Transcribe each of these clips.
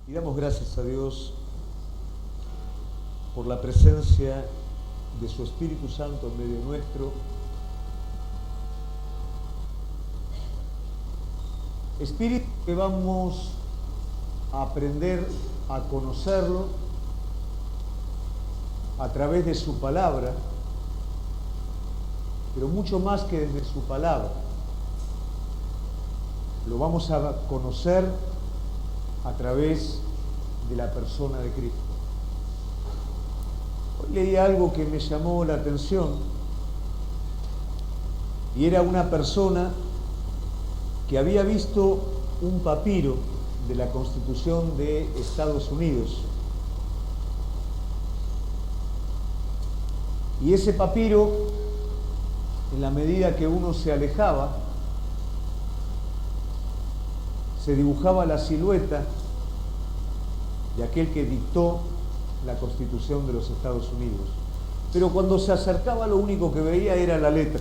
Y damos gracias a Dios por la presencia de su Espíritu Santo en medio nuestro. Espíritu que vamos a aprender a conocerlo a través de su palabra, pero mucho más que desde su palabra. Lo vamos a conocer a través de la persona de Cristo. Hoy leí algo que me llamó la atención y era una persona que había visto un papiro de la Constitución de Estados Unidos. Y ese papiro, en la medida que uno se alejaba, se dibujaba la silueta de aquel que dictó la Constitución de los Estados Unidos. Pero cuando se acercaba, lo único que veía era la letra.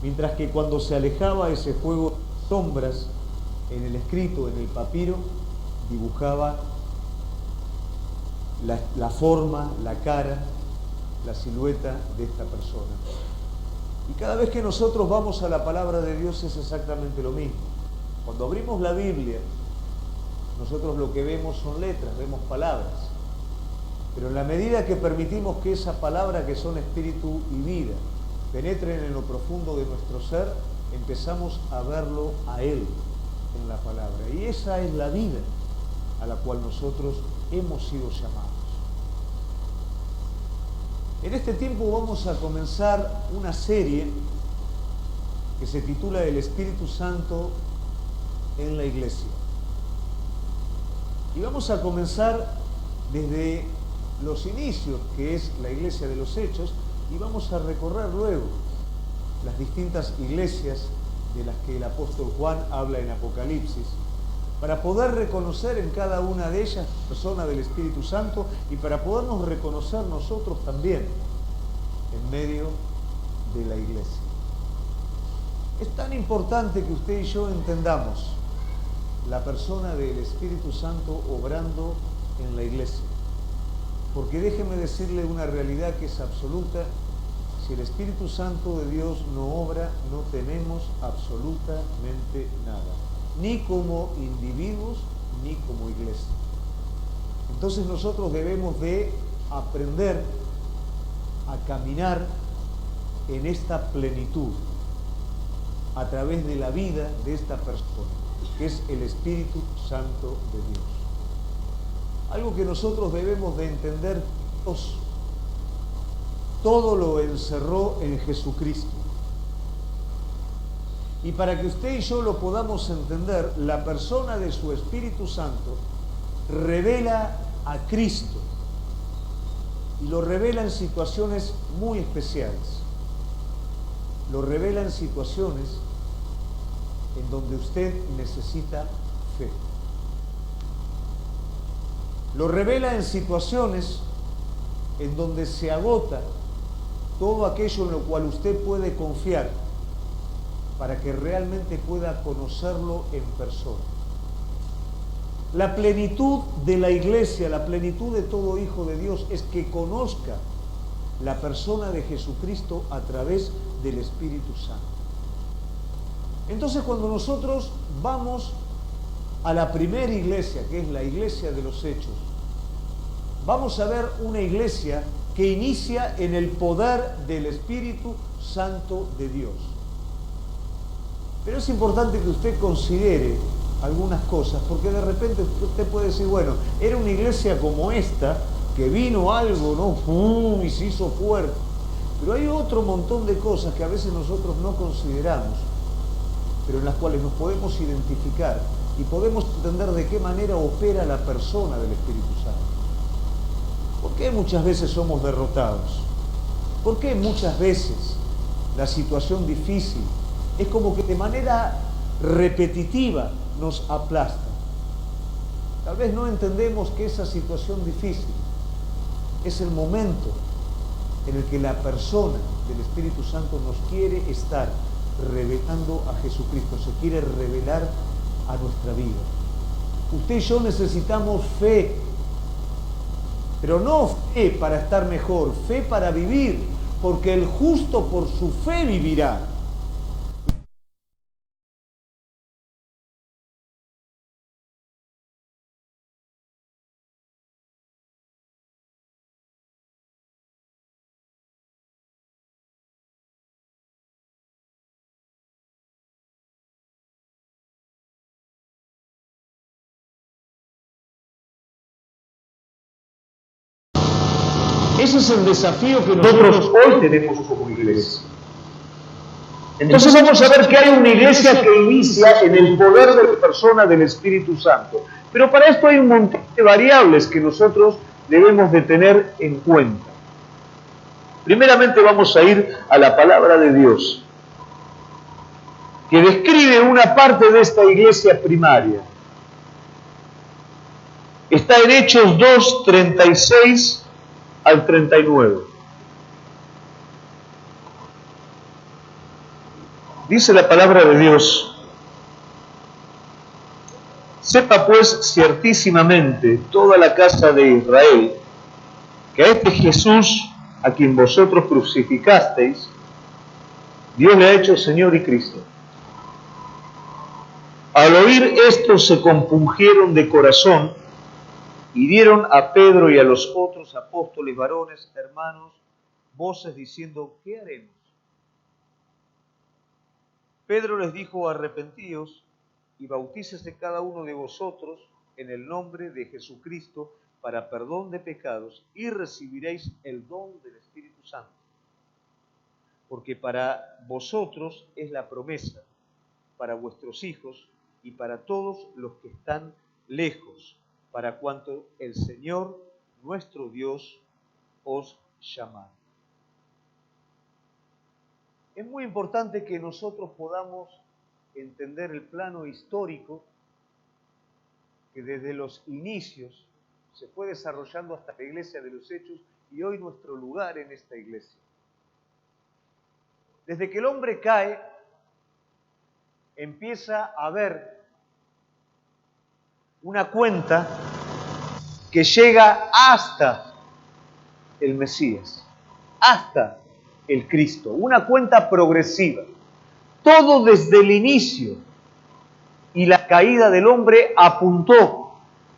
Mientras que cuando se alejaba, ese juego de sombras en el escrito, en el papiro, dibujaba la forma, la cara, la silueta de esta persona. Y cada vez que nosotros vamos a la palabra de Dios es exactamente lo mismo. Cuando abrimos la Biblia, nosotros lo que vemos son letras, vemos palabras. Pero en la medida que permitimos que esa palabra, que son espíritu y vida, penetren en lo profundo de nuestro ser, empezamos a verlo a Él en la palabra. Y esa es la vida a la cual nosotros hemos sido llamados. En este tiempo vamos a comenzar una serie que se titula El Espíritu Santo en la Iglesia. Y vamos a comenzar desde los inicios, que es la iglesia de los Hechos, y vamos a recorrer luego las distintas iglesias de las que el apóstol Juan habla en Apocalipsis, para poder reconocer en cada una de ellas la persona del Espíritu Santo y para podernos reconocer nosotros también en medio de la iglesia. Es tan importante que usted y yo entendamos la persona del Espíritu Santo obrando en la iglesia. Porque déjeme decirle una realidad que es absoluta: si el Espíritu Santo de Dios no obra, no tenemos absolutamente nada, ni como individuos, ni como iglesia. Entonces nosotros debemos de aprender a caminar en esta plenitud a través de la vida de esta persona, que es el Espíritu Santo de Dios. Algo que nosotros debemos de entender: Dios todo lo encerró en Jesucristo. Y para que usted y yo lo podamos entender, la persona de su Espíritu Santo revela a Cristo, y lo revela en situaciones muy especiales. Lo revela en situaciones en donde usted necesita fe. Lo revela en situaciones en donde se agota todo aquello en lo cual usted puede confiar para que realmente pueda conocerlo en persona. La plenitud de la iglesia, la plenitud de todo hijo de Dios, es que conozca la persona de Jesucristo a través del Espíritu Santo. Entonces, cuando nosotros vamos a la primera iglesia, que es la iglesia de los Hechos, vamos a ver una iglesia que inicia en el poder del Espíritu Santo de Dios. Pero es importante que usted considere algunas cosas, porque de repente usted puede decir, bueno, era una iglesia como esta, que vino algo, ¿no? ¡Pum! Y se hizo fuerte. Pero hay otro montón de cosas que a veces nosotros no consideramos, pero en las cuales nos podemos identificar y podemos entender de qué manera opera la persona del Espíritu Santo. ¿Por qué muchas veces somos derrotados? ¿Por qué muchas veces la situación difícil es como que de manera repetitiva nos aplasta? Tal vez no entendemos que esa situación difícil es el momento en el que la persona del Espíritu Santo nos quiere estar revelando a Jesucristo, se quiere revelar a nuestra vida. Usted y yo necesitamos fe, pero no fe para estar mejor, fe para vivir, porque el justo por su fe vivirá. Ese es el desafío que nosotros hoy tenemos como iglesia. Entonces vamos a ver que hay una iglesia que inicia en el poder de la persona del Espíritu Santo. Pero para esto hay un montón de variables que nosotros debemos de tener en cuenta. Primeramente vamos a ir a la palabra de Dios, que describe una parte de esta iglesia primaria. Está en Hechos 2, 36 al 39. Dice la palabra de Dios: sepa pues ciertísimamente toda la casa de Israel que a este Jesús, a quien vosotros crucificasteis, Dios le ha hecho Señor y Cristo. Al oír esto se compungieron de corazón y dieron a Pedro y a los otros apóstoles, varones, hermanos, voces diciendo: ¿qué haremos? Pedro les dijo: arrepentíos y bautícese cada uno de vosotros en el nombre de Jesucristo para perdón de pecados y recibiréis el don del Espíritu Santo. Porque para vosotros es la promesa, para vuestros hijos y para todos los que están lejos, para cuanto el Señor nuestro Dios os llamare. Es muy importante que nosotros podamos entender el plano histórico que desde los inicios se fue desarrollando hasta la iglesia de los Hechos y hoy nuestro lugar en esta iglesia. Desde que el hombre cae, empieza a haber una cuenta que llega hasta el Mesías, hasta el Cristo, una cuenta progresiva. Todo desde el inicio y la caída del hombre apuntó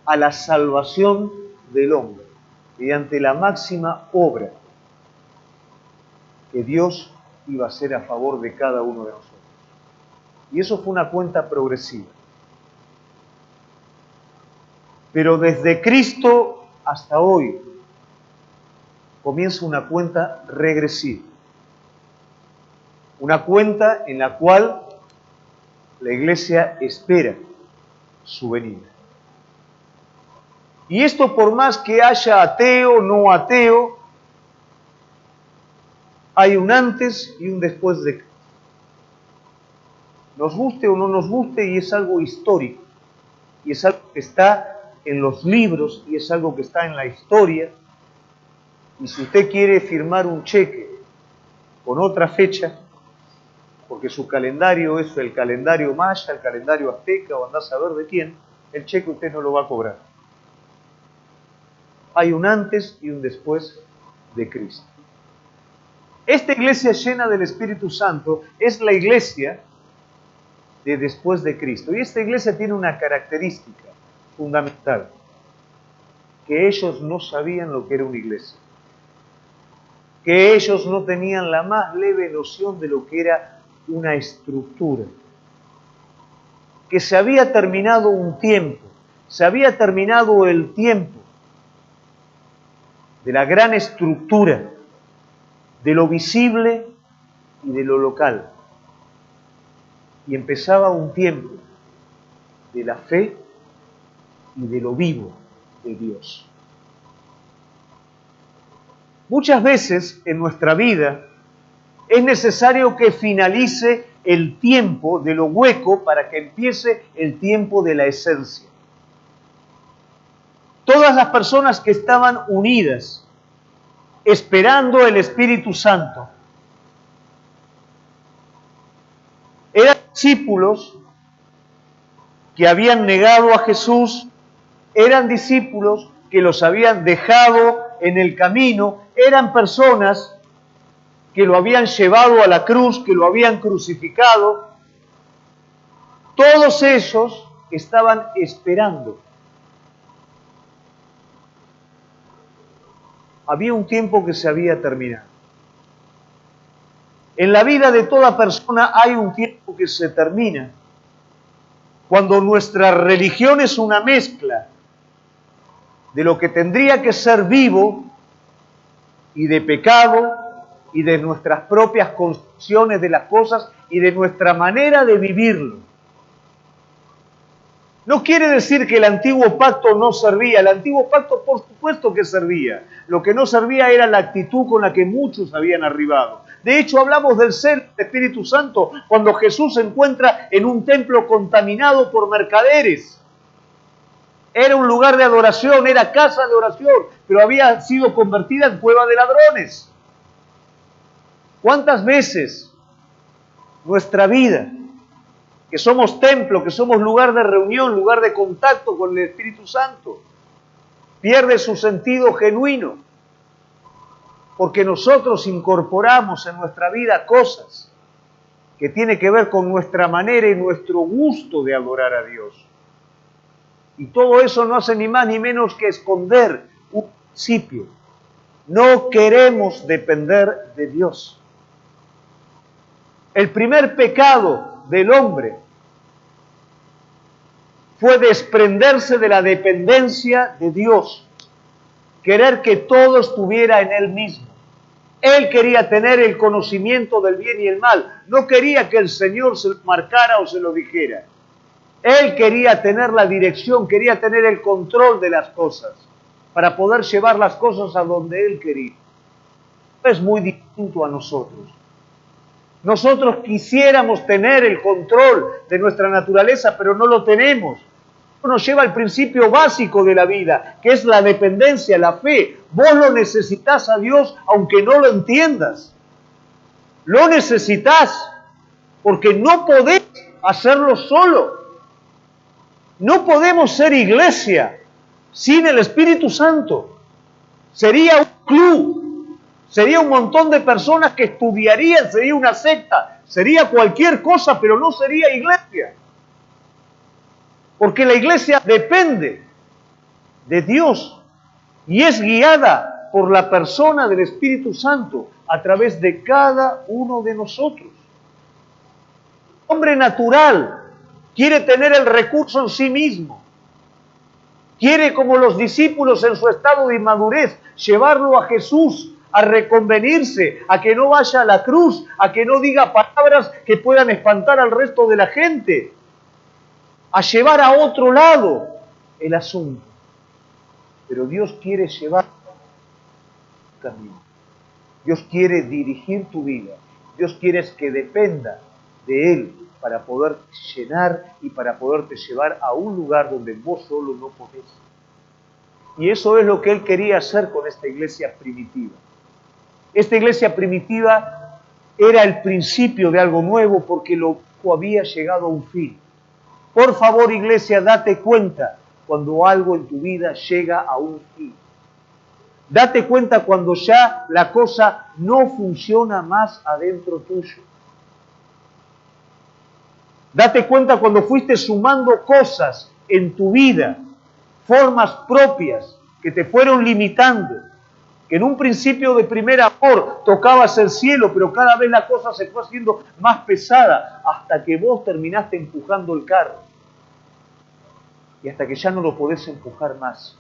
a la salvación del hombre mediante la máxima obra que Dios iba a hacer a favor de cada uno de nosotros. Y eso fue una cuenta progresiva. Pero desde Cristo hasta hoy comienza una cuenta regresiva. Una cuenta en la cual la iglesia espera su venida. Y esto por más que haya ateo, no ateo, hay un antes y un después de Cristo. Nos guste o no nos guste, y es algo histórico. Y es algo que está en los libros y es algo que está en la historia. Y si usted quiere firmar un cheque con otra fecha, porque su calendario es el calendario maya, el calendario azteca o andás a ver de quién, el cheque usted no lo va a cobrar. Hay un antes y un después de Cristo. Esta iglesia llena del Espíritu Santo es la iglesia de después de Cristo. Y esta iglesia tiene una característica fundamental, que ellos no sabían lo que era una iglesia, que ellos no tenían la más leve noción de lo que era una estructura, que se había terminado un tiempo, se había terminado el tiempo de la gran estructura, de lo visible y de lo local, y empezaba un tiempo de la fe y de lo vivo de Dios. Muchas veces en nuestra vida es necesario que finalice el tiempo de lo hueco para que empiece el tiempo de la esencia. Todas las personas que estaban unidas, esperando el Espíritu Santo, eran discípulos que habían negado a Jesús, eran discípulos que los habían dejado en el camino, eran personas que lo habían llevado a la cruz, que lo habían crucificado. Todos ellos estaban esperando. Había un tiempo que se había terminado. En la vida de toda persona hay un tiempo que se termina. Cuando nuestra religión es una mezcla de lo que tendría que ser vivo y de pecado y de nuestras propias concepciones de las cosas y de nuestra manera de vivirlo. No quiere decir que el antiguo pacto no servía. El antiguo pacto, por supuesto que servía. Lo que no servía era la actitud con la que muchos habían arribado. De hecho, hablamos del ser del Espíritu Santo cuando Jesús se encuentra en un templo contaminado por mercaderes. Era un lugar de adoración, era casa de oración, pero había sido convertida en cueva de ladrones. ¿Cuántas veces nuestra vida, que somos templo, que somos lugar de reunión, lugar de contacto con el Espíritu Santo, pierde su sentido genuino? Porque nosotros incorporamos en nuestra vida cosas que tienen que ver con nuestra manera y nuestro gusto de adorar a Dios. Y todo eso no hace ni más ni menos que esconder un principio. No queremos depender de Dios. El primer pecado del hombre fue desprenderse de la dependencia de Dios, querer que todo estuviera en Él mismo. Él quería tener el conocimiento del bien y el mal, no quería que el Señor se lo marcara o se lo dijera. Él quería tener la dirección, quería tener el control de las cosas, para poder llevar las cosas a donde Él quería. Es muy distinto a nosotros. Nosotros quisiéramos tener el control de nuestra naturaleza, pero no lo tenemos. Nos lleva al principio básico de la vida, que es la dependencia, la fe. Vos lo necesitas a Dios aunque no lo entiendas. Lo necesitas porque no podés hacerlo solo. No podemos ser iglesia sin el Espíritu Santo. Sería un club, sería un montón de personas que estudiarían, sería una secta, sería cualquier cosa, pero no sería iglesia. Porque la iglesia depende de Dios y es guiada por la persona del Espíritu Santo a través de cada uno de nosotros. El hombre natural quiere tener el recurso en sí mismo. Quiere, como los discípulos en su estado de inmadurez, llevarlo a Jesús, a reconvenirse, a que no vaya a la cruz, a que no diga palabras que puedan espantar al resto de la gente, a llevar a otro lado el asunto. Pero Dios quiere llevar tu camino. Dios quiere dirigir tu vida. Dios quiere que dependa de Él para poder llenar y para poderte llevar a un lugar donde vos solo no podés. Y eso es lo que Él quería hacer con esta iglesia primitiva. Esta iglesia primitiva era el principio de algo nuevo porque lo había llegado a un fin. Por favor, iglesia, date cuenta cuando algo en tu vida llega a un fin. Date cuenta cuando ya la cosa no funciona más adentro tuyo. Date cuenta cuando fuiste sumando cosas en tu vida, formas propias que te fueron limitando, que en un principio de primer amor tocabas el cielo, pero cada vez la cosa se fue haciendo más pesada hasta que vos terminaste empujando el carro y hasta que ya no lo podés empujar más.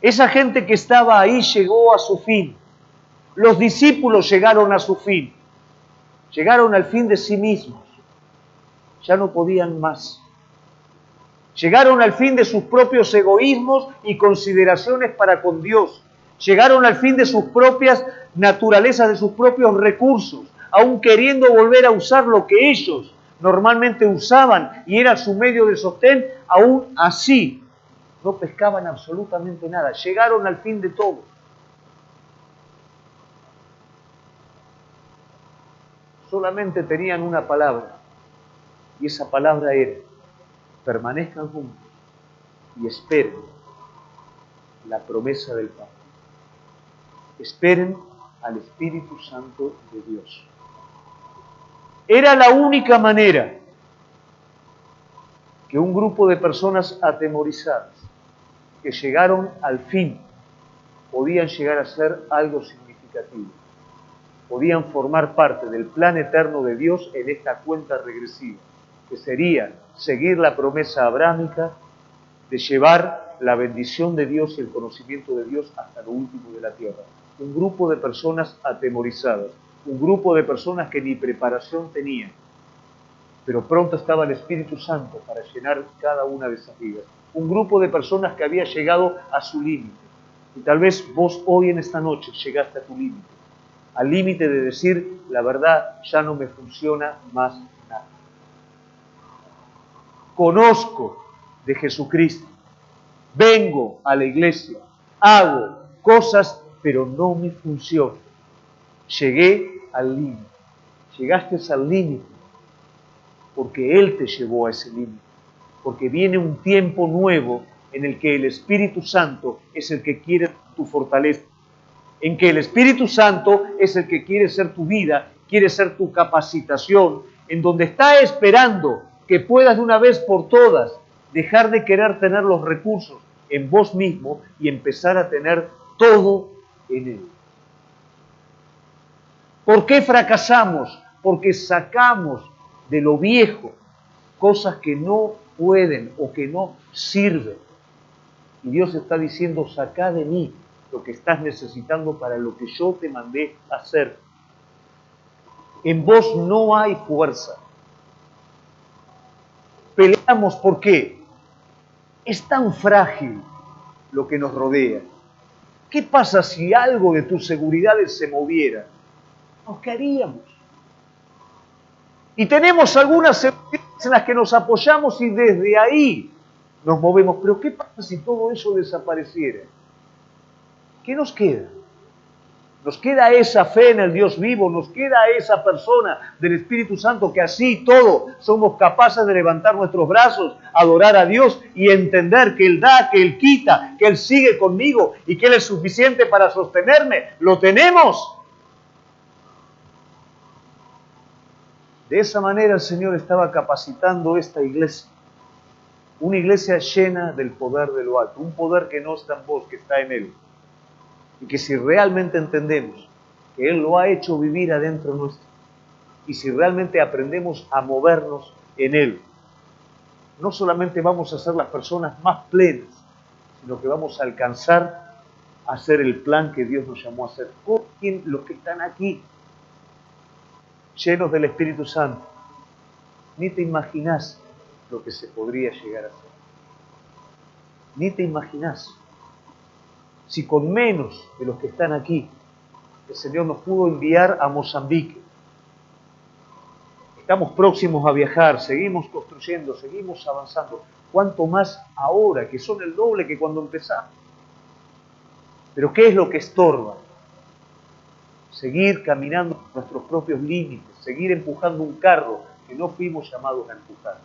Esa gente que estaba ahí llegó a su fin. Los discípulos llegaron a su fin. Llegaron al fin de sí mismos. Ya no podían más. Llegaron al fin de sus propios egoísmos y consideraciones para con Dios. Llegaron al fin de sus propias naturalezas, de sus propios recursos, aún queriendo volver a usar lo que ellos normalmente usaban y era su medio de sostén, aún así no pescaban absolutamente nada. Llegaron al fin de todo. Solamente tenían una palabra, y esa palabra era: permanezcan juntos, y esperen la promesa del Padre. Esperen al Espíritu Santo de Dios. Era la única manera que un grupo de personas atemorizadas que llegaron al fin podían llegar a ser algo significativo. Podían formar parte del plan eterno de Dios en esta cuenta regresiva, que sería seguir la promesa abrámica de llevar la bendición de Dios y el conocimiento de Dios hasta lo último de la tierra. Un grupo de personas atemorizadas, un grupo de personas que ni preparación tenían, pero pronto estaba el Espíritu Santo para llenar cada una de esas vidas. Un grupo de personas que había llegado a su límite. Y tal vez vos hoy en esta noche llegaste a tu límite, al límite de decir, la verdad, ya no me funciona más nada. Conozco de Jesucristo, vengo a la iglesia, hago cosas, pero no me funciona. Llegué al límite. Llegaste al límite porque Él te llevó a ese límite. Porque viene un tiempo nuevo en el que el Espíritu Santo es el que quiere tu fortaleza. En que el Espíritu Santo es el que quiere ser tu vida, quiere ser tu capacitación, en donde está esperando que puedas de una vez por todas dejar de querer tener los recursos en vos mismo y empezar a tener todo en Él. ¿Por qué fracasamos? Porque sacamos de lo viejo cosas que no pueden o que no sirven. Y Dios está diciendo, sacá de mí lo que estás necesitando para lo que yo te mandé a hacer. En vos no hay fuerza. Peleamos porque es tan frágil lo que nos rodea. ¿Qué pasa si algo de tus seguridades se moviera? ¿Qué haríamos? Y tenemos algunas seguridades en las que nos apoyamos y desde ahí nos movemos. Pero ¿qué pasa si todo eso desapareciera? ¿Qué nos queda? Nos queda esa fe en el Dios vivo, nos queda esa persona del Espíritu Santo que así todo somos capaces de levantar nuestros brazos, adorar a Dios y entender que Él da, que Él quita, que Él sigue conmigo y que Él es suficiente para sostenerme. ¿Lo tenemos? De esa manera el Señor estaba capacitando esta iglesia. Una iglesia llena del poder de lo alto. Un poder que no está en vos, que está en Él. Y que si realmente entendemos que Él lo ha hecho vivir adentro nuestro, y si realmente aprendemos a movernos en Él, no solamente vamos a ser las personas más plenas, sino que vamos a alcanzar a hacer el plan que Dios nos llamó a hacer. Con los que están aquí, llenos del Espíritu Santo, ni te imaginás lo que se podría llegar a hacer. Ni te imaginás. Si con menos de los que están aquí, el Señor nos pudo enviar a Mozambique. Estamos próximos a viajar, seguimos construyendo, seguimos avanzando. ¿Cuánto más ahora, que son el doble que cuando empezamos? Pero ¿qué es lo que estorba? Seguir caminando nuestros propios límites, seguir empujando un carro que no fuimos llamados a empujar.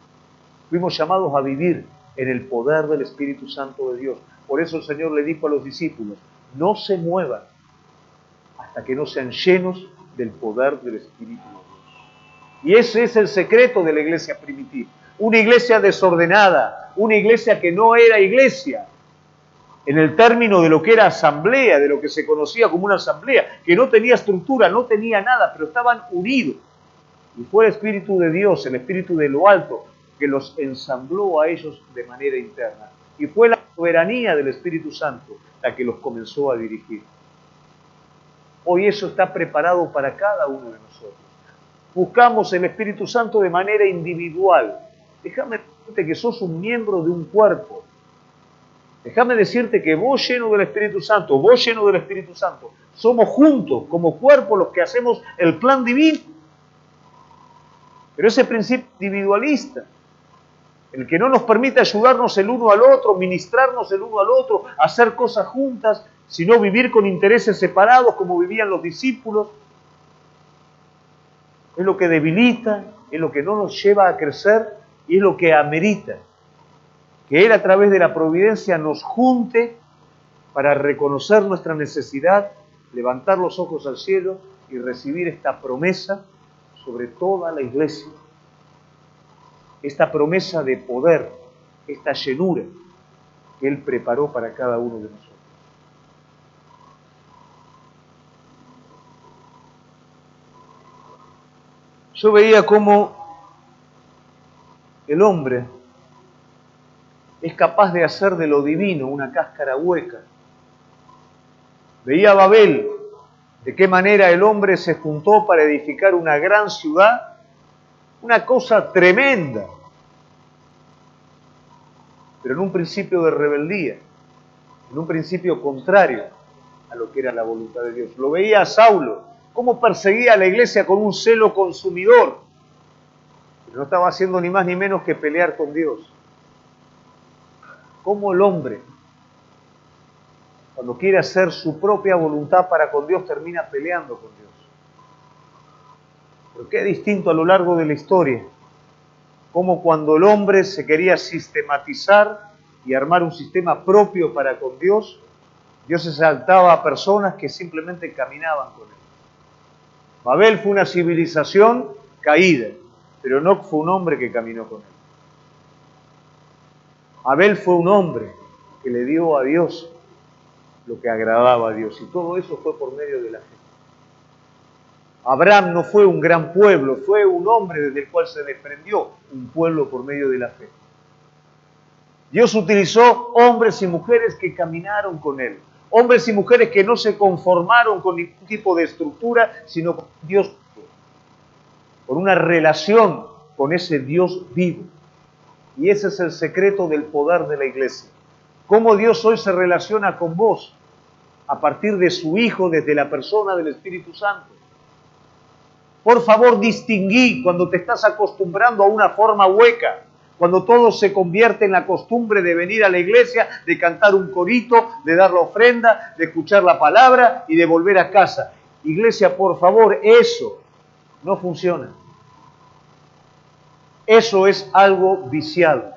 Fuimos llamados a vivir en el poder del Espíritu Santo de Dios. Por eso el Señor le dijo a los discípulos, no se muevan hasta que no sean llenos del poder del Espíritu de Dios. Y ese es el secreto de la iglesia primitiva. Una iglesia desordenada, una iglesia que no era iglesia, en el término de lo que era asamblea, de lo que se conocía como una asamblea, que no tenía estructura, no tenía nada, pero estaban unidos. Y fue el Espíritu de Dios, el Espíritu de lo alto, que los ensambló a ellos de manera interna. Y fue la soberanía del Espíritu Santo la que los comenzó a dirigir. Hoy eso está preparado para cada uno de nosotros. Buscamos el Espíritu Santo de manera individual. Déjame decirte que sos un miembro de un cuerpo. Déjame decirte que vos lleno del Espíritu Santo, vos lleno del Espíritu Santo, somos juntos, como cuerpo, los que hacemos el plan divino. Pero ese principio individualista, el que no nos permite ayudarnos el uno al otro, ministrarnos el uno al otro, hacer cosas juntas, sino vivir con intereses separados como vivían los discípulos, es lo que debilita, es lo que no nos lleva a crecer y es lo que amerita Que Él a través de la providencia nos junte para reconocer nuestra necesidad, levantar los ojos al cielo y recibir esta promesa sobre toda la iglesia. Esta promesa de poder, esta llenura que Él preparó para cada uno de nosotros. Yo veía cómo el hombre es capaz de hacer de lo divino una cáscara hueca. Veía Babel, de qué manera el hombre se juntó para edificar una gran ciudad, una cosa tremenda, pero en un principio de rebeldía, en un principio contrario a lo que era la voluntad de Dios. Lo veía a Saulo, cómo perseguía a la iglesia con un celo consumidor, pero no estaba haciendo ni más ni menos que pelear con Dios. Cómo el hombre, cuando quiere hacer su propia voluntad para con Dios, termina peleando con Dios. Pero qué distinto a lo largo de la historia, como cuando el hombre se quería sistematizar y armar un sistema propio para con Dios, Dios exaltaba a personas que simplemente caminaban con Él. Babel fue una civilización caída, pero no fue un hombre que caminó con Él. Abel fue un hombre que le dio a Dios lo que agradaba a Dios, y todo eso fue por medio de la fe. Abraham no fue un gran pueblo, fue un hombre desde el cual se desprendió un pueblo por medio de la fe. Dios utilizó hombres y mujeres que caminaron con Él, hombres y mujeres que no se conformaron con ningún tipo de estructura, sino con Dios, con una relación con ese Dios vivo. Y ese es el secreto del poder de la iglesia. Cómo Dios hoy se relaciona con vos a partir de su Hijo, desde la persona del Espíritu Santo. Por favor, distinguí cuando te estás acostumbrando a una forma hueca, cuando todo se convierte en la costumbre de venir a la iglesia, de cantar un corito, de dar la ofrenda, de escuchar la palabra y de volver a casa. Iglesia, por favor, eso no funciona. Eso es algo viciado.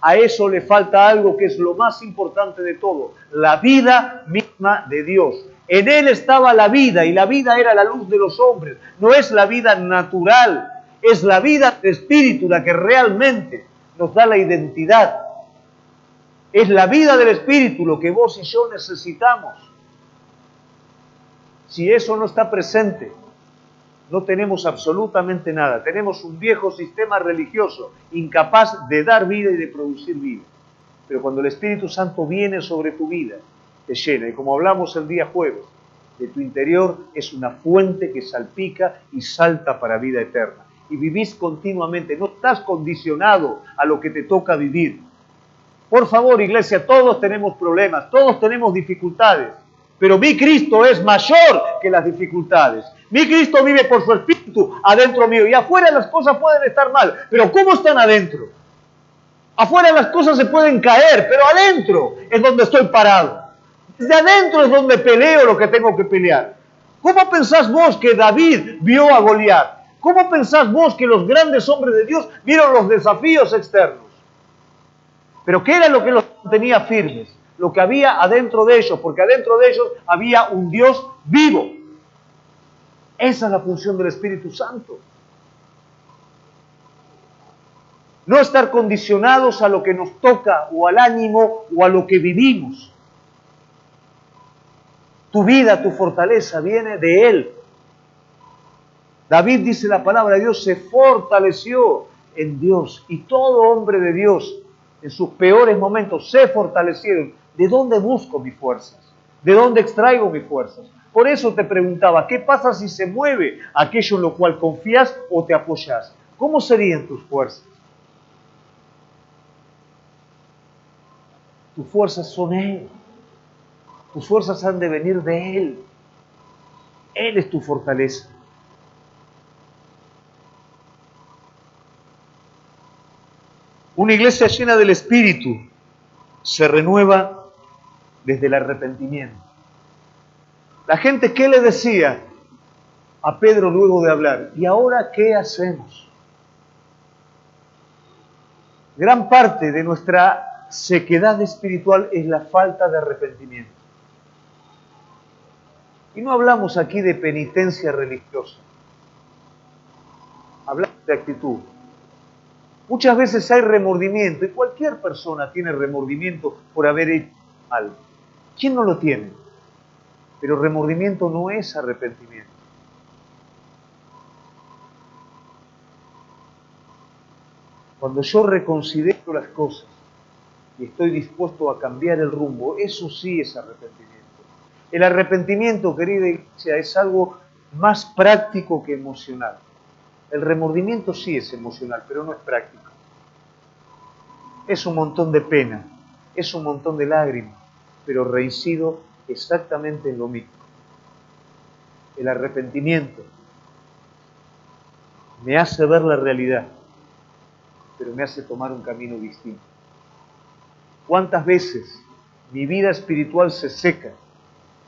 A eso le falta algo que es lo más importante de todo, la vida misma de Dios. En Él estaba la vida y la vida era la luz de los hombres. No es la vida natural, es la vida del Espíritu la que realmente nos da la identidad. Es la vida del Espíritu lo que vos y yo necesitamos. Si eso no está presente, no tenemos absolutamente nada. Tenemos un viejo sistema religioso, incapaz de dar vida y de producir vida. Pero cuando el Espíritu Santo viene sobre tu vida, te llena. Y como hablamos el día jueves, de tu interior es una fuente que salpica y salta para vida eterna. Y vivís continuamente, no estás condicionado a lo que te toca vivir. Por favor, iglesia, todos tenemos problemas, todos tenemos dificultades. Pero mi Cristo es mayor que las dificultades. Mi Cristo vive por su Espíritu adentro mío. Y afuera las cosas pueden estar mal. Pero ¿cómo están adentro? Afuera las cosas se pueden caer, pero adentro es donde estoy parado. Desde adentro es donde peleo lo que tengo que pelear. ¿Cómo pensás vos que David vio a Goliat? ¿Cómo pensás vos que los grandes hombres de Dios vieron los desafíos externos? Pero ¿qué era lo que los mantenía firmes? Lo que había adentro de ellos, porque adentro de ellos había un Dios vivo. Esa es la función del Espíritu Santo. No estar condicionados a lo que nos toca, o al ánimo, o a lo que vivimos. Tu vida, tu fortaleza viene de Él. David, dice la palabra de Dios, se fortaleció en Dios. Y todo hombre de Dios, en sus peores momentos, se fortalecieron. ¿De dónde busco mis fuerzas? ¿De dónde extraigo mis fuerzas? Por eso te preguntaba, ¿qué pasa si se mueve aquello en lo cual confías o te apoyas? ¿Cómo serían tus fuerzas? Tus fuerzas son Él. Tus fuerzas han de venir de Él. Él es tu fortaleza. Una iglesia llena del Espíritu se renueva desde el arrepentimiento. La gente, ¿qué le decía a Pedro luego de hablar? ¿Y ahora qué hacemos? Gran parte de nuestra sequedad espiritual es la falta de arrepentimiento. Y no hablamos aquí de penitencia religiosa. Hablamos de actitud. Muchas veces hay remordimiento, y cualquier persona tiene remordimiento por haber hecho mal. ¿Quién no lo tiene? Pero remordimiento no es arrepentimiento. Cuando yo reconsidero las cosas y estoy dispuesto a cambiar el rumbo, eso sí es arrepentimiento. El arrepentimiento, querida iglesia, es algo más práctico que emocional. El remordimiento sí es emocional, pero no es práctico. Es un montón de pena, es un montón de lágrimas, pero reincido exactamente en lo mismo. El arrepentimiento me hace ver la realidad, pero me hace tomar un camino distinto. ¿Cuántas veces mi vida espiritual se seca?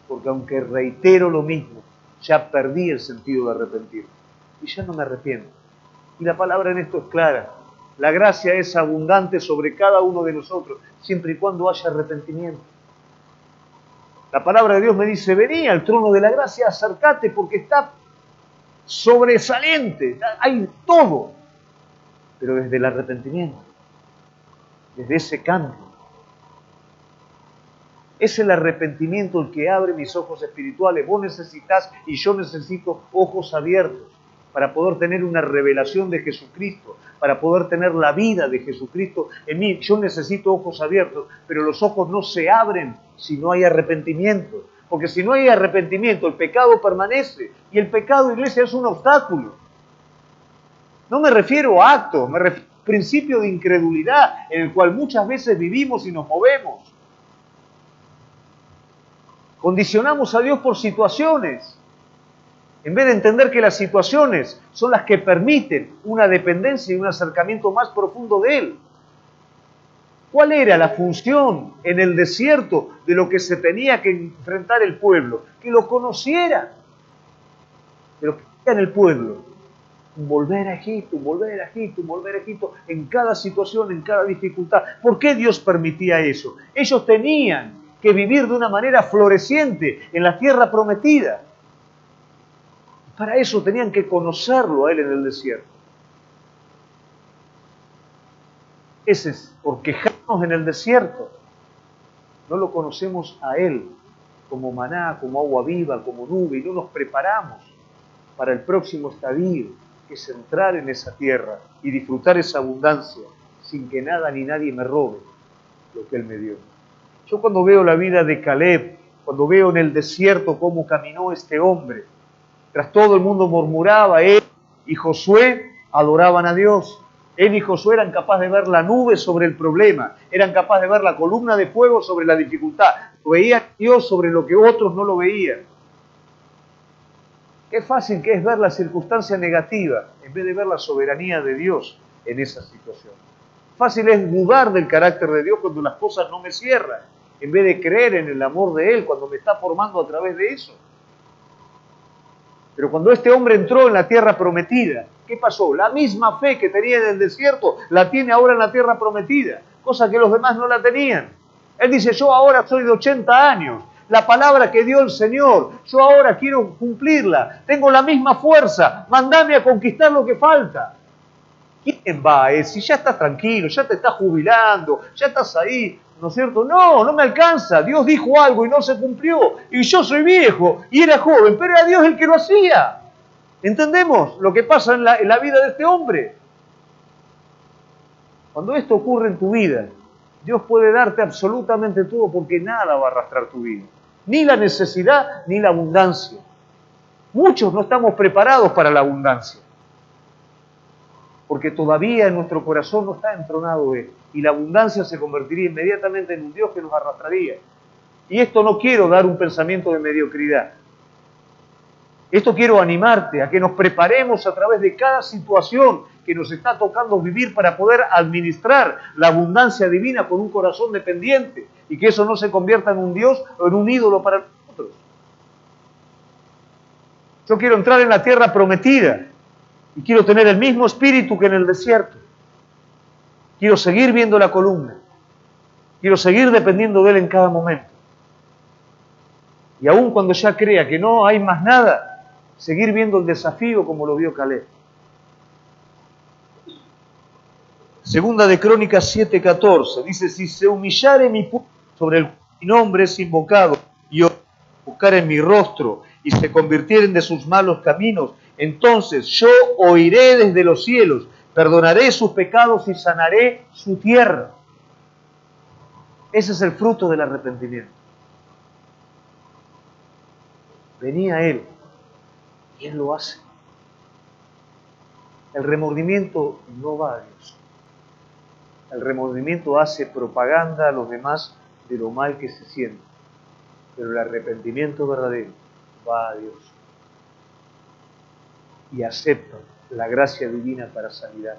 Porque aunque reitero lo mismo, ya perdí el sentido de arrepentirme. Y ya no me arrepiento. Y la palabra en esto es clara. La gracia es abundante sobre cada uno de nosotros, siempre y cuando haya arrepentimiento. La palabra de Dios me dice, vení al trono de la gracia, acércate porque está sobresaliente, hay todo. Pero desde el arrepentimiento, desde ese cambio. Es el arrepentimiento el que abre mis ojos espirituales. Vos necesitas y yo necesito ojos abiertos para poder tener una revelación de Jesucristo, para poder tener la vida de Jesucristo en mí. Yo necesito ojos abiertos, pero los ojos no se abren si no hay arrepentimiento. Porque si no hay arrepentimiento, el pecado permanece. Y el pecado, iglesia, es un obstáculo. No me refiero a actos, me refiero a un principio de incredulidad en el cual muchas veces vivimos y nos movemos. Condicionamos a Dios por situaciones, en vez de entender que las situaciones son las que permiten una dependencia y un acercamiento más profundo de Él. ¿Cuál era la función en el desierto de lo que se tenía que enfrentar el pueblo? Que lo conociera. Pero que era en el pueblo, volver a Egipto, volver a Egipto, volver a Egipto, en cada situación, en cada dificultad. ¿Por qué Dios permitía eso? Ellos tenían que vivir de una manera floreciente en la tierra prometida. Para eso tenían que conocerlo a Él en el desierto. Ese es por quejarnos en el desierto. No lo conocemos a Él como maná, como agua viva, como nube, y no nos preparamos para el próximo estadio, que es entrar en esa tierra y disfrutar esa abundancia sin que nada ni nadie me robe lo que Él me dio. Yo cuando veo la vida de Caleb, cuando veo en el desierto cómo caminó este hombre, tras todo el mundo murmuraba, él y Josué adoraban a Dios. Él y Josué eran capaces de ver la nube sobre el problema, eran capaces de ver la columna de fuego sobre la dificultad, veían a Dios sobre lo que otros no lo veían. Qué fácil que es ver la circunstancia negativa en vez de ver la soberanía de Dios en esa situación. Fácil es dudar del carácter de Dios cuando las cosas no me cierran, en vez de creer en el amor de Él cuando me está formando a través de eso. Pero cuando este hombre entró en la tierra prometida, ¿qué pasó? La misma fe que tenía en el desierto la tiene ahora en la tierra prometida, cosa que los demás no la tenían. Él dice, yo ahora soy de 80 años, la palabra que dio el Señor, yo ahora quiero cumplirla, tengo la misma fuerza, mandame a conquistar lo que falta. ¿Quién va a él? Si ya estás tranquilo, ya te estás jubilando, ya estás ahí, ¿no es cierto? No, no me alcanza. Dios dijo algo y no se cumplió. Y yo soy viejo y era joven, pero era Dios el que lo hacía. ¿Entendemos lo que pasa en la vida de este hombre? Cuando esto ocurre en tu vida, Dios puede darte absolutamente todo porque nada va a arrastrar tu vida. Ni la necesidad ni la abundancia. Muchos no estamos preparados para la abundancia. Porque todavía en nuestro corazón no está entronado Él. Y la abundancia se convertiría inmediatamente en un Dios que nos arrastraría. Y esto no quiero dar un pensamiento de mediocridad. Esto quiero animarte a que nos preparemos a través de cada situación que nos está tocando vivir para poder administrar la abundancia divina con un corazón dependiente. Y que eso no se convierta en un Dios o en un ídolo para nosotros. Yo quiero entrar en la tierra prometida. Y quiero tener el mismo espíritu que en el desierto. Quiero seguir viendo la columna. Quiero seguir dependiendo de Él en cada momento. Y aun cuando ya crea que no hay más nada, seguir viendo el desafío como lo vio Caleb. Segunda de Crónicas 7:14 dice: si se humillare mi pueblo sobre el mi nombre es invocado y buscaren mi rostro y se convirtieren de sus malos caminos, entonces yo oiré desde los cielos, perdonaré sus pecados y sanaré su tierra. Ese es el fruto del arrepentimiento. Venía Él y Él lo hace. El remordimiento no va a Dios. El remordimiento hace propaganda a los demás de lo mal que se siente. Pero el arrepentimiento verdadero va a Dios. Y acepta la gracia divina para sanidad.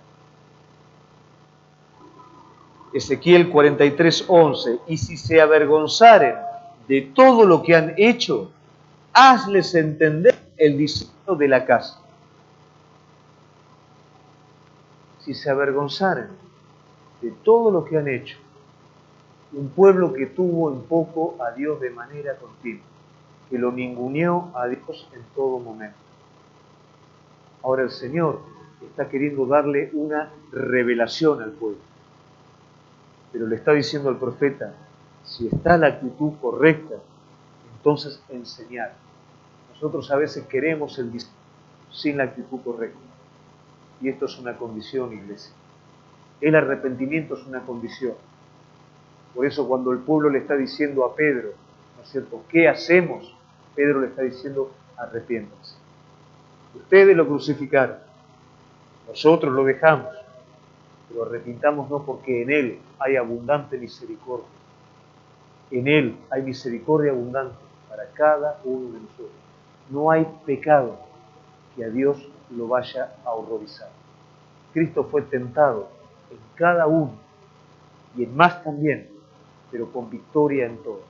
Ezequiel 43:11: y si se avergonzaren de todo lo que han hecho, hazles entender el diseño de la casa. Si se avergonzaren de todo lo que han hecho, un pueblo que tuvo en poco a Dios de manera continua, que lo ninguneó a Dios en todo momento. Ahora el Señor está queriendo darle una revelación al pueblo, pero le está diciendo al profeta: si está la actitud correcta, entonces enseñar. Nosotros a veces queremos el discípulo sin la actitud correcta. Y esto es una condición, iglesia. El arrepentimiento es una condición. Por eso cuando el pueblo le está diciendo a Pedro, ¿no es cierto?, ¿qué hacemos? Pedro le está diciendo: arrepiéntanse. Ustedes lo crucificaron, nosotros lo dejamos, pero arrepintámonos porque en Él hay abundante misericordia. En Él hay misericordia abundante para cada uno de nosotros. No hay pecado que a Dios lo vaya a horrorizar. Cristo fue tentado en cada uno y en más también, pero con victoria en todo.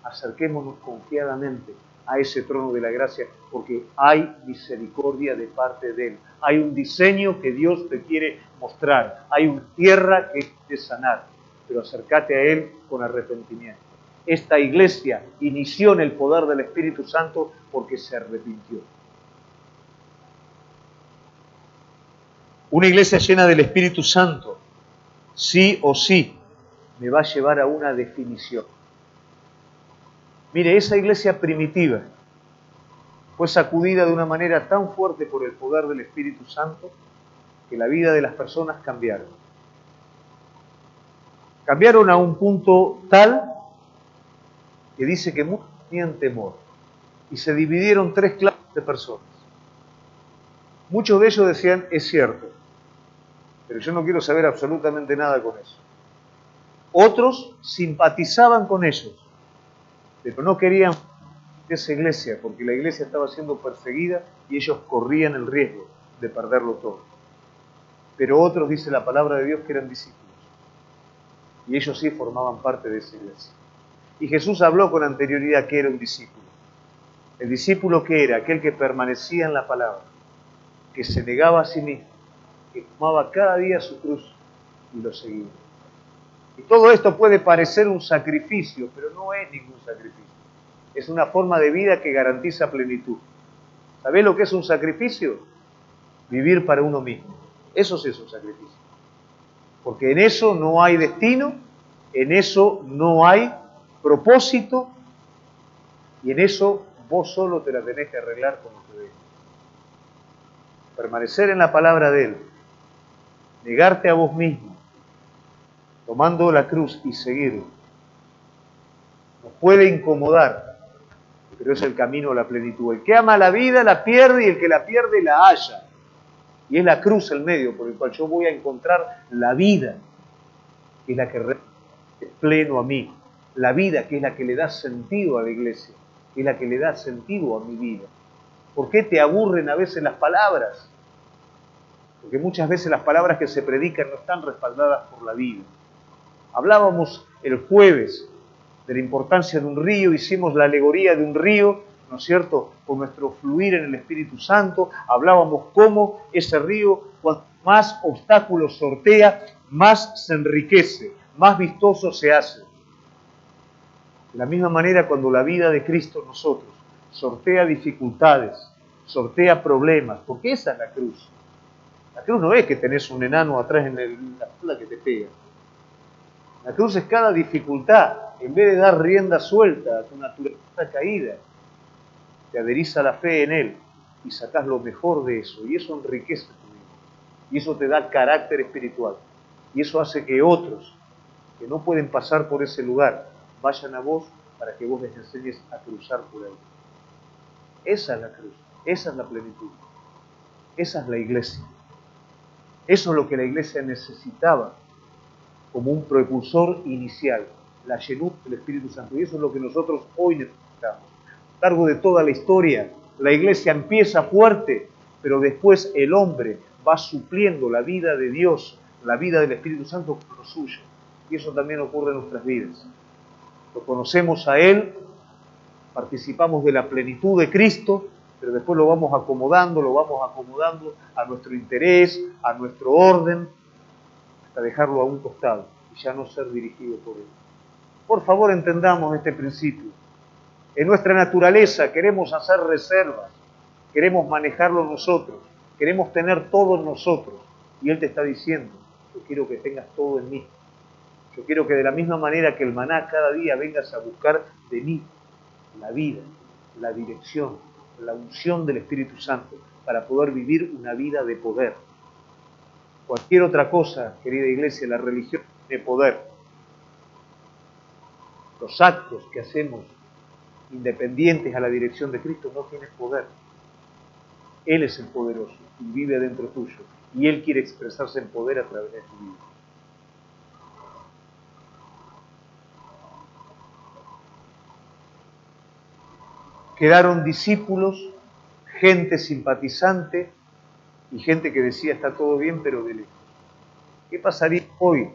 Acerquémonos confiadamente a ese trono de la gracia, porque hay misericordia de parte de Él. Hay un diseño que Dios te quiere mostrar. Hay una tierra que quiere sanar, pero acércate a Él con arrepentimiento. Esta iglesia inició en el poder del Espíritu Santo porque se arrepintió. Una iglesia llena del Espíritu Santo, sí o sí, me va a llevar a una definición. Mire, esa iglesia primitiva fue sacudida de una manera tan fuerte por el poder del Espíritu Santo que la vida de las personas cambiaron. Cambiaron a un punto tal que dice que muchos tenían temor y se dividieron tres clases de personas. Muchos de ellos decían: es cierto, pero yo no quiero saber absolutamente nada con eso. Otros simpatizaban con ellos, pero no querían esa iglesia, porque la iglesia estaba siendo perseguida y ellos corrían el riesgo de perderlo todo. Pero otros, dice la palabra de Dios, que eran discípulos, y ellos sí formaban parte de esa iglesia. Y Jesús habló con anterioridad que era un discípulo. El discípulo que era aquel que permanecía en la palabra, que se negaba a sí mismo, que tomaba cada día su cruz y lo seguía. Y todo esto puede parecer un sacrificio, pero no es ningún sacrificio. Es una forma de vida que garantiza plenitud. ¿Sabés lo que es un sacrificio? Vivir para uno mismo. Eso sí es un sacrificio. Porque en eso no hay destino, en eso no hay propósito, y en eso vos solo te la tenés que arreglar como te dejes. Permanecer en la palabra de Él, negarte a vos mismo, tomando la cruz y seguirlo, nos puede incomodar, pero es el camino a la plenitud. El que ama la vida la pierde y el que la pierde la halla. Y es la cruz el medio por el cual yo voy a encontrar la vida, que es la que es pleno a mí. La vida que es la que le da sentido a la iglesia, que es la que le da sentido a mi vida. ¿Por qué te aburren a veces las palabras? Porque muchas veces las palabras que se predican no están respaldadas por la vida. Hablábamos el jueves de la importancia de un río, hicimos la alegoría de un río, ¿no es cierto?, con nuestro fluir en el Espíritu Santo. Hablábamos cómo ese río, cuanto más obstáculos sortea, más se enriquece, más vistoso se hace. De la misma manera, cuando la vida de Cristo en nosotros sortea dificultades, sortea problemas, porque esa es la cruz. La cruz no es que tenés un enano atrás en la espalda que te pega. La cruz es cada dificultad. En vez de dar rienda suelta a tu naturaleza caída, te adherís a la fe en Él y sacás lo mejor de eso. Y eso enriquece tu vida. Y eso te da carácter espiritual. Y eso hace que otros que no pueden pasar por ese lugar vayan a vos para que vos les enseñes a cruzar por ahí. Esa es la cruz. Esa es la plenitud. Esa es la iglesia. Eso es lo que la iglesia necesitaba como un propulsor inicial, la llenura del Espíritu Santo. Y eso es lo que nosotros hoy necesitamos. A lo largo de toda la historia, la iglesia empieza fuerte, pero después el hombre va supliendo la vida de Dios, la vida del Espíritu Santo con lo suyo. Y eso también ocurre en nuestras vidas. Lo conocemos a Él, participamos de la plenitud de Cristo, pero después lo vamos acomodando a nuestro interés, a nuestro orden, hasta dejarlo a un costado y ya no ser dirigido por Él. Por favor, entendamos este principio. En nuestra naturaleza queremos hacer reservas, queremos manejarlo nosotros, queremos tener todo en nosotros. Y Él te está diciendo, yo quiero que tengas todo en mí. Yo quiero que de la misma manera que el maná cada día vengas a buscar de mí la vida, la dirección, la unción del Espíritu Santo para poder vivir una vida de poder. Cualquier otra cosa, querida iglesia, la religión tiene poder. Los actos que hacemos independientes a la dirección de Cristo no tienen poder. Él es el poderoso y vive dentro tuyo. Y Él quiere expresarse en poder a través de tu vida. Quedaron discípulos, gente simpatizante y gente que decía está todo bien, pero de lejos. ¿Qué pasaría hoy?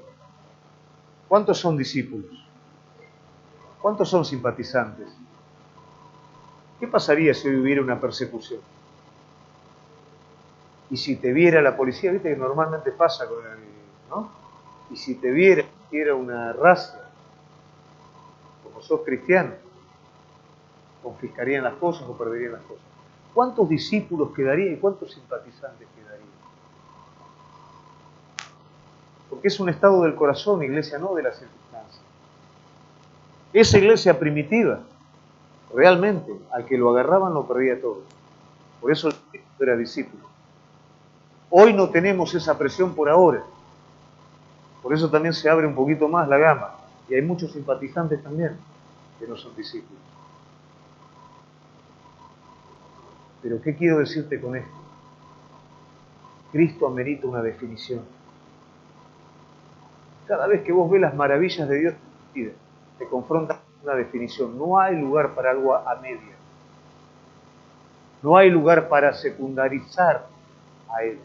¿Cuántos son discípulos? ¿Cuántos son simpatizantes? ¿Qué pasaría si hoy hubiera una persecución? Y si te viera la policía, viste que normalmente pasa con el, ¿no? Y si te viera una raza, como sos cristiano, confiscarían las cosas o perderían las cosas. ¿Cuántos discípulos quedarían y cuántos simpatizantes quedarían? Porque es un estado del corazón, iglesia, no de las circunstancias. Esa iglesia primitiva, realmente, al que lo agarraban lo perdía todo. Por eso era discípulo. Hoy no tenemos esa presión por ahora. Por eso también se abre un poquito más la gama. Y hay muchos simpatizantes también que no son discípulos. Pero ¿qué quiero decirte con esto? Cristo amerita una definición. Cada vez que vos ves las maravillas de Dios, te confrontas con una definición. No hay lugar para algo a media. No hay lugar para secundarizar a Él.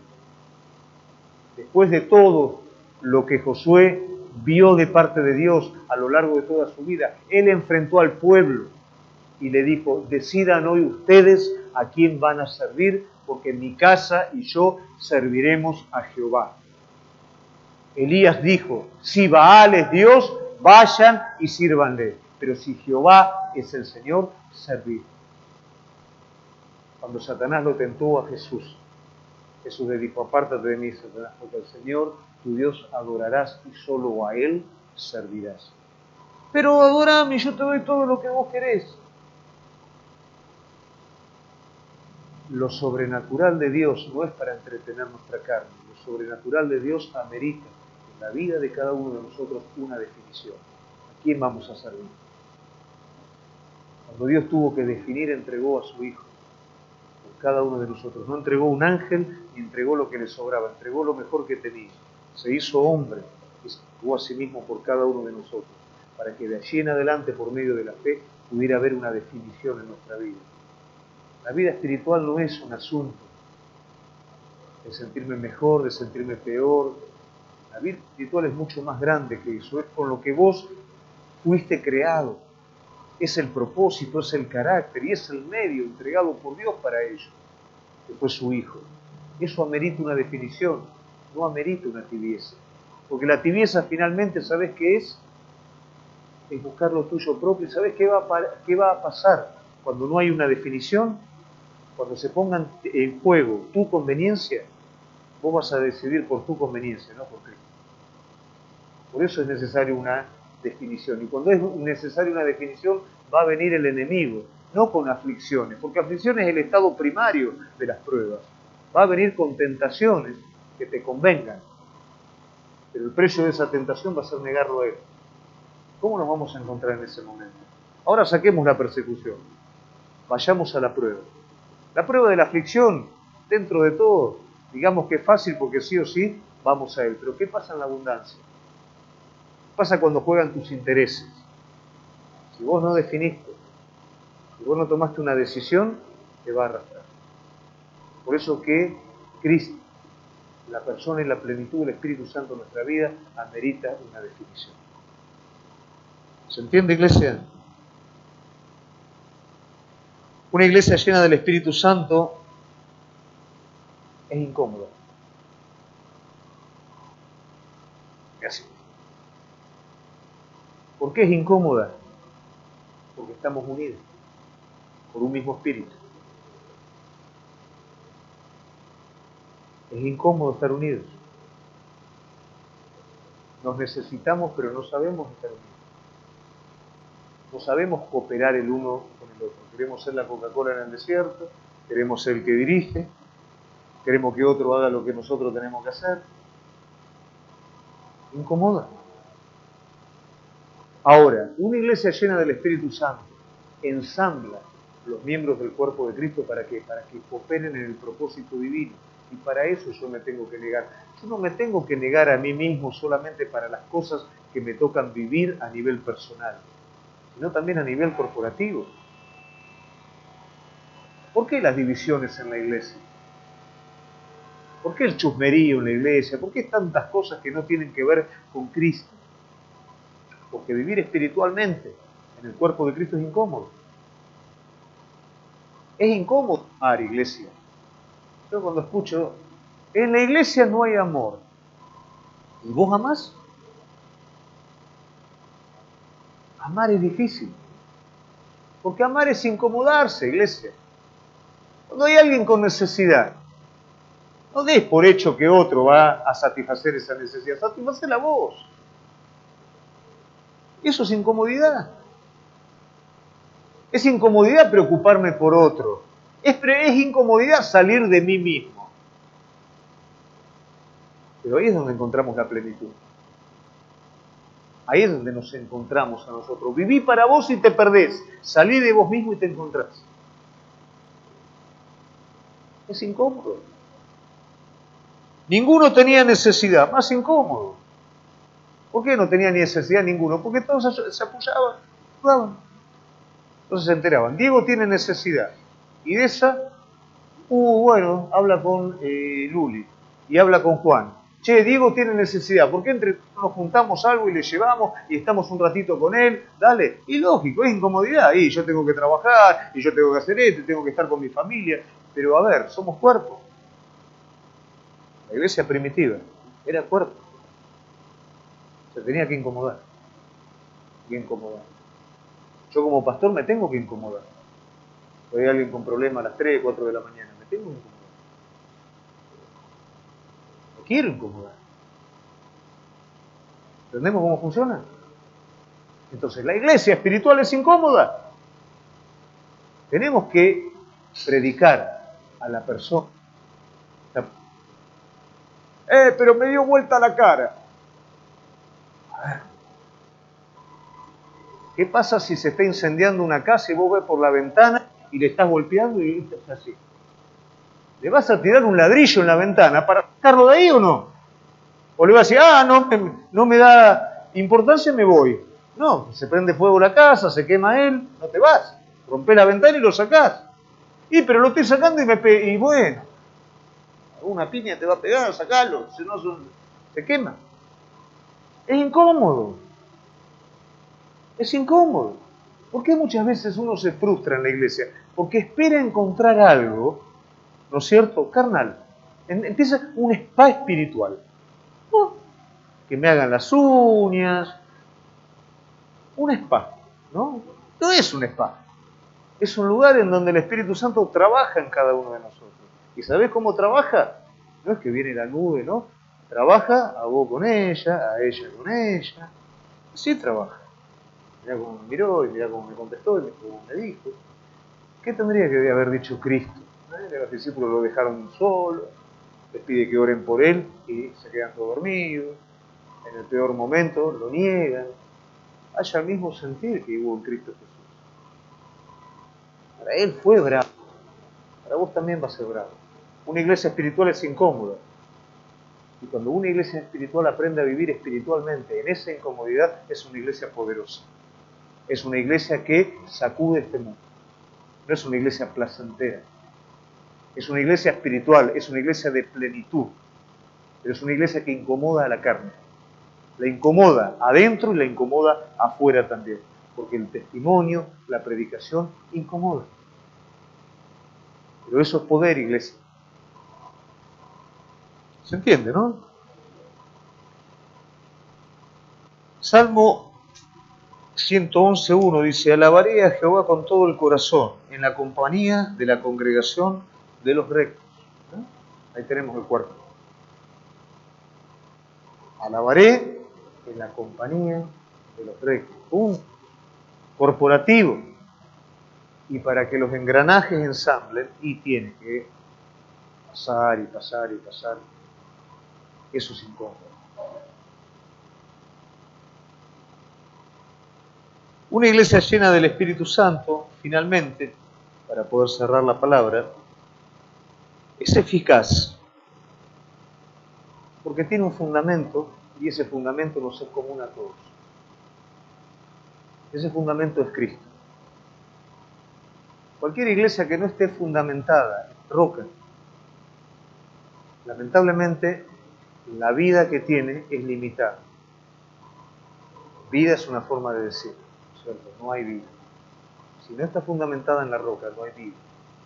Después de todo lo que Josué vio de parte de Dios a lo largo de toda su vida, Él enfrentó al pueblo y le dijo, decidan hoy ustedes a quién van a servir, porque mi casa y yo serviremos a Jehová. Elías dijo, si Baal es Dios, vayan y sírvanle, pero si Jehová es el Señor, servid. Cuando Satanás lo tentó a Jesús, Jesús le dijo, apártate de mí, Satanás, porque al Señor, tu Dios, adorarás y solo a Él servirás. Pero adorame, yo te doy todo lo que vos querés. Lo sobrenatural de Dios no es para entretener nuestra carne. Lo sobrenatural de Dios amerita en la vida de cada uno de nosotros una definición. ¿A quién vamos a servir? Cuando Dios tuvo que definir, entregó a su Hijo por cada uno de nosotros. No entregó un ángel ni entregó lo que le sobraba, entregó lo mejor que tenía. Se hizo hombre y se entregó a sí mismo por cada uno de nosotros, para que de allí en adelante, por medio de la fe, pudiera haber una definición en nuestra vida. La vida espiritual no es un asunto de sentirme mejor, de sentirme peor. La vida espiritual es mucho más grande que eso. Es con lo que vos fuiste creado. Es el propósito, es el carácter y es el medio entregado por Dios para ello, que fue su Hijo. Eso amerita una definición, no amerita una tibieza. Porque la tibieza finalmente, ¿sabés qué es? es buscar lo tuyo propio. ¿Sabes qué va a pasar cuando no hay una definición? Cuando se pongan en juego tu conveniencia, vos vas a decidir por tu conveniencia, no por Cristo. Por eso es necesaria una definición. Y cuando es necesaria una definición, va a venir el enemigo, no con aflicciones, porque aflicciones es el estado primario de las pruebas. Va a venir con tentaciones que te convengan, pero el precio de esa tentación va a ser negarlo a Él. ¿Cómo nos vamos a encontrar en ese momento? Ahora saquemos la persecución. Vayamos a la prueba. La prueba de la aflicción, dentro de todo, digamos que es fácil porque sí o sí vamos a Él. Pero ¿qué pasa en la abundancia? ¿Qué pasa cuando juegan tus intereses? Si vos no definiste, si vos no tomaste una decisión, te va a arrastrar. Por eso que Cristo, la persona y la plenitud del Espíritu Santo en nuestra vida, amerita una definición. ¿Se entiende, iglesia? Una iglesia llena del Espíritu Santo es incómoda. Es así. ¿Por qué es incómoda? Porque estamos unidos por un mismo espíritu. Es incómodo estar unidos. Nos necesitamos, pero no sabemos estar unidos. No sabemos cooperar el uno con el otro. Queremos ser la Coca-Cola en el desierto, queremos ser el que dirige, queremos que otro haga lo que nosotros tenemos que hacer. Incomoda. Ahora, una iglesia llena del Espíritu Santo ensambla los miembros del cuerpo de Cristo para que cooperen en el propósito divino. Y para eso yo me tengo que negar. Yo no me tengo que negar a mí mismo solamente para las cosas que me tocan vivir a nivel personal, sino también a nivel corporativo. ¿Por qué las divisiones en la iglesia? ¿Por qué el chusmerío en la iglesia? ¿Por qué tantas cosas que no tienen que ver con Cristo? Porque vivir espiritualmente en el cuerpo de Cristo es incómodo. Es incómodo amar, iglesia. Yo cuando escucho, en la iglesia no hay amor. ¿Y vos amás? Amar es difícil. Porque amar es incomodarse, iglesia. Cuando hay alguien con necesidad, no des por hecho que otro va a satisfacer esa necesidad. Satisfacela vos. Eso es incomodidad. Es incomodidad preocuparme por otro. Es incomodidad salir de mí mismo. Pero ahí es donde encontramos la plenitud. Ahí es donde nos encontramos a nosotros. Viví para vos y te perdés. Salí de vos mismo y te encontrás. Es incómodo. Ninguno tenía necesidad, más incómodo. ¿Por qué no tenía necesidad ninguno? Porque todos se apoyaban, jugaban. Entonces se enteraban, Diego tiene necesidad. Y de esa, bueno, habla con Luli y habla con Juan. Che, Diego tiene necesidad, ¿por qué entre nos juntamos algo y le llevamos y estamos un ratito con él? Dale, y lógico, es incomodidad. Y yo tengo que trabajar, y yo tengo que hacer esto, tengo que estar con mi familia. Pero a ver, somos cuerpo. La iglesia primitiva era cuerpo. Se tenía que incomodar. Yo como pastor me tengo que incomodar. Si hay alguien con problemas a las 3, 4 de la mañana, me tengo que incomodar. Me quiero incomodar. ¿Entendemos cómo funciona? Entonces, la iglesia espiritual es incómoda. Tenemos que predicar a la persona. Pero me dio vuelta la cara. A ver. ¿Qué pasa si se está incendiando una casa y vos ves por la ventana y le estás golpeando y estás así? ¿Le vas a tirar un ladrillo en la ventana para sacarlo de ahí o no? ¿O le vas a decir, no me da importancia, me voy? No, se prende fuego la casa, se quema él, no te vas. Rompés la ventana y lo sacás. Pero lo estoy sacando y bueno, una piña te va a pegar, sacalo, si no se quema. Es incómodo. Es incómodo. ¿Por qué muchas veces uno se frustra en la iglesia? Porque espera encontrar algo, ¿no es cierto?, carnal. Empieza un spa espiritual. Que me hagan las uñas, un spa, ¿no? No es un spa. Es un lugar en donde el Espíritu Santo trabaja en cada uno de nosotros. ¿Y sabés cómo trabaja? No es que viene la nube, ¿no? Trabaja a vos con ella, a ella con ella. Sí trabaja. Mirá cómo me miró y mirá cómo me contestó y cómo me dijo. ¿Qué tendría que haber dicho Cristo? Los discípulos lo dejaron solo, les pide que oren por él y se quedan todos dormidos. En el peor momento lo niegan. Haya el mismo sentir que hubo en Cristo Jesús. Para él fue bravo. Para vos también va a ser bravo. Una iglesia espiritual es incómoda. Y cuando una iglesia espiritual aprende a vivir espiritualmente en esa incomodidad, es una iglesia poderosa. Es una iglesia que sacude este mundo. No es una iglesia placentera. Es una iglesia espiritual, es una iglesia de plenitud. Pero es una iglesia que incomoda a la carne. La incomoda adentro y la incomoda afuera también. Porque el testimonio, la predicación, incomoda. Pero eso es poder, iglesia. ¿Se entiende, no? Salmo 111.1 dice: alabaré a Jehová con todo el corazón, en la compañía de la congregación de los rectos. ¿No? Ahí tenemos el cuarto. Alabaré en la compañía de los rectos. Corporativo. Y para que los engranajes ensamblen, y tiene que pasar y pasar y pasar. Eso es incómodo. Una iglesia llena del Espíritu Santo, finalmente, para poder cerrar la palabra, es eficaz, porque tiene un fundamento, y ese fundamento nos es común a todos. Ese fundamento es Cristo. Cualquier iglesia que no esté fundamentada en roca, lamentablemente, la vida que tiene es limitada. Vida es una forma de decir, ¿cierto? No hay vida. Si no está fundamentada en la roca, no hay vida.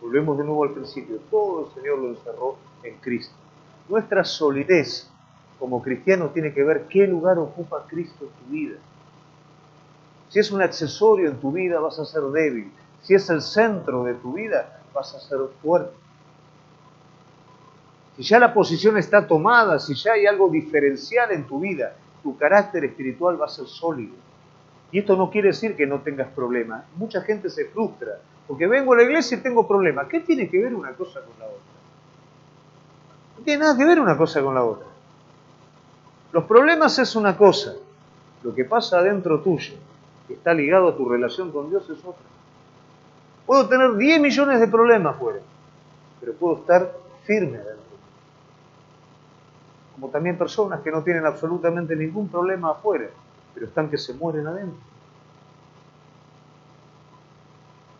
Volvemos de nuevo al principio. Todo el Señor lo encerró en Cristo. Nuestra solidez como cristianos tiene que ver qué lugar ocupa Cristo en tu vida. Si es un accesorio en tu vida, vas a ser débil. Si es el centro de tu vida, vas a ser fuerte. Si ya la posición está tomada, si ya hay algo diferencial en tu vida, tu carácter espiritual va a ser sólido. Y esto no quiere decir que no tengas problemas. Mucha gente se frustra, porque vengo a la iglesia y tengo problemas. ¿Qué tiene que ver una cosa con la otra? No tiene nada que ver una cosa con la otra. Los problemas es una cosa, lo que pasa adentro tuyo, que está ligado a tu relación con Dios, es otra. Puedo tener 10 millones de problemas afuera, pero puedo estar firme adentro. Como también personas que no tienen absolutamente ningún problema afuera, pero están que se mueren adentro.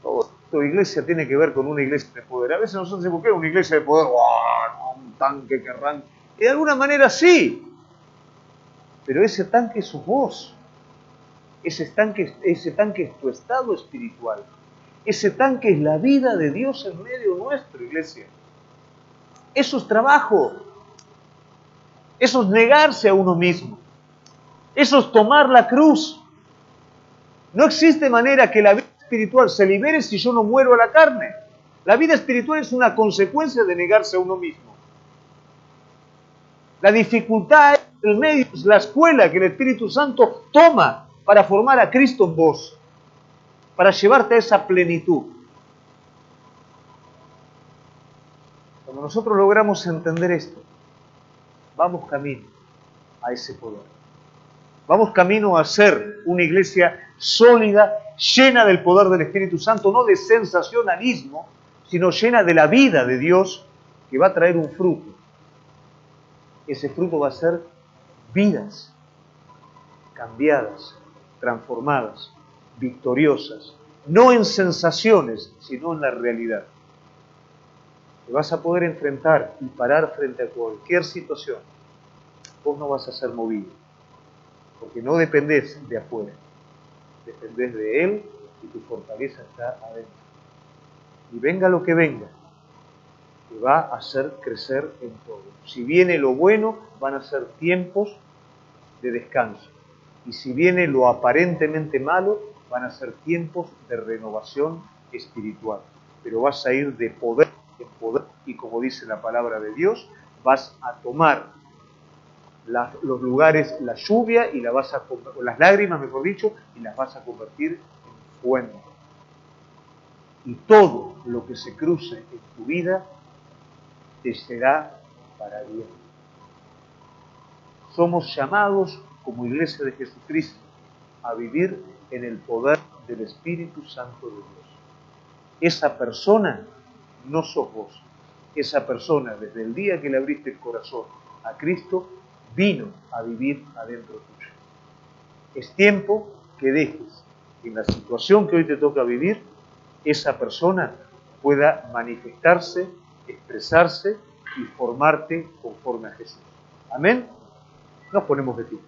Todo esto, iglesia, tiene que ver con una iglesia de poder. A veces nosotros decimos, ¿qué es una iglesia de poder? ¡Oh, no, un tanque que arranca! Y de alguna manera sí, pero ese tanque es su voz. Ese tanque es tu estado espiritual. Ese tanque es la vida de Dios en medio nuestro, iglesia. Eso es trabajo. Eso es negarse a uno mismo. Eso es tomar la cruz. No existe manera que la vida espiritual se libere si yo no muero a la carne. La vida espiritual es una consecuencia de negarse a uno mismo. La dificultad es el medio, es la escuela que el Espíritu Santo toma para formar a Cristo en vos, para llevarte a esa plenitud. Cuando nosotros logramos entender esto, vamos camino a ese poder. Vamos camino a ser una iglesia sólida, llena del poder del Espíritu Santo, no de sensacionalismo, sino llena de la vida de Dios, que va a traer un fruto. Ese fruto va a ser vidas cambiadas, transformadas, victoriosas, no en sensaciones, sino en la realidad. Te vas a poder enfrentar y parar frente a cualquier situación. Vos no vas a ser movido, porque no dependés de afuera, dependés de Él y tu fortaleza está adentro. Y venga lo que venga, te va a hacer crecer en todo. Si viene lo bueno, van a ser tiempos de descanso. Y si viene lo aparentemente malo, van a ser tiempos de renovación espiritual. Pero vas a ir de poder en poder y, como dice la palabra de Dios, vas a tomar los lugares, la lluvia y o las lágrimas, mejor dicho, y las vas a convertir en fuente. Y todo lo que se cruce en tu vida te será para bien. Somos llamados como Iglesia de Jesucristo a vivir en el poder del Espíritu Santo de Dios. Esa persona no sos vos. Esa persona, desde el día que le abriste el corazón a Cristo, vino a vivir adentro tuyo. Es tiempo que dejes que en la situación que hoy te toca vivir, esa persona pueda manifestarse, expresarse y formarte conforme a Jesús. Amén. Nos ponemos de pie.